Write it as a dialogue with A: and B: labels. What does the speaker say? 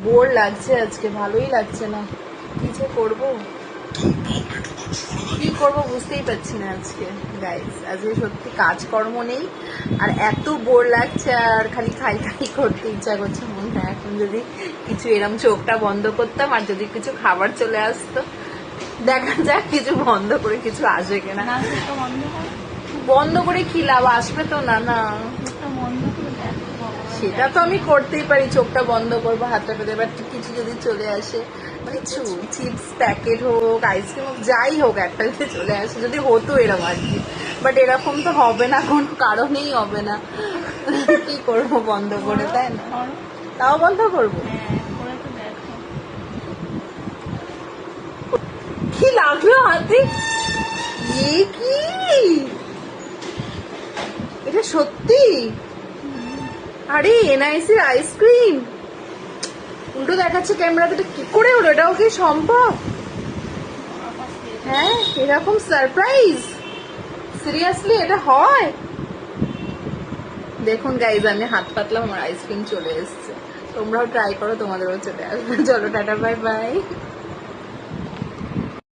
A: Bore লাগছে আজকে, ভালোই লাগছে না। কি যে করবো, কি করবো বুঝতেই পারছি না আজকে গাইস। আজকে সত্যি কাজকর্ম নেই, আর এত বোর লাগছে, আর খালি খাই খাই করতে ইচ্ছা করছে। মনে হয় এখন যদি কিছু এরম চোখটা বন্ধ করতাম আর যদি কিছু খাবার চলে আসতো, দেখা যাক কিছু বন্ধ করে কিছু আসে কিনা। বন্ধ করে কি লাভ, আসবে তো না। না সেটা তো আমি করতেই পারি, চোখটা বন্ধ করবো, হাতটা পেতে, এবার কিছু যদি চলে আসে, মানে চিপস প্যাকেট হোক, আইসক্রিম হোক, যাই হোক একটা যদি চলে আসে, যদি হতো এরকম আর কি। বাট এরকম তো হবে না, কোনো কারণেই হবে না। কি করবো বন্ধ করে, তাই না? তাও বন্ধ করবো। কি লাগলো হাতে? কি এটা সত্যি? আরে এনআইসির আইসক্রিম উল্টো দেখাচ্ছে ক্যামেরাতে, এটা কি করে হলো? এটাও কি সম্ভব? হ্যাঁ, এরকম সারপ্রাইজ সিরিয়াসলি এটা হয়? দেখুন গাইজ, আমি হাত পাতলাম, আমার আইসক্রিম চলে এসছে। তোমরাও ট্রাই করো, তোমাদেরও চলে আসবে। চলো টাটা, বাই বাই।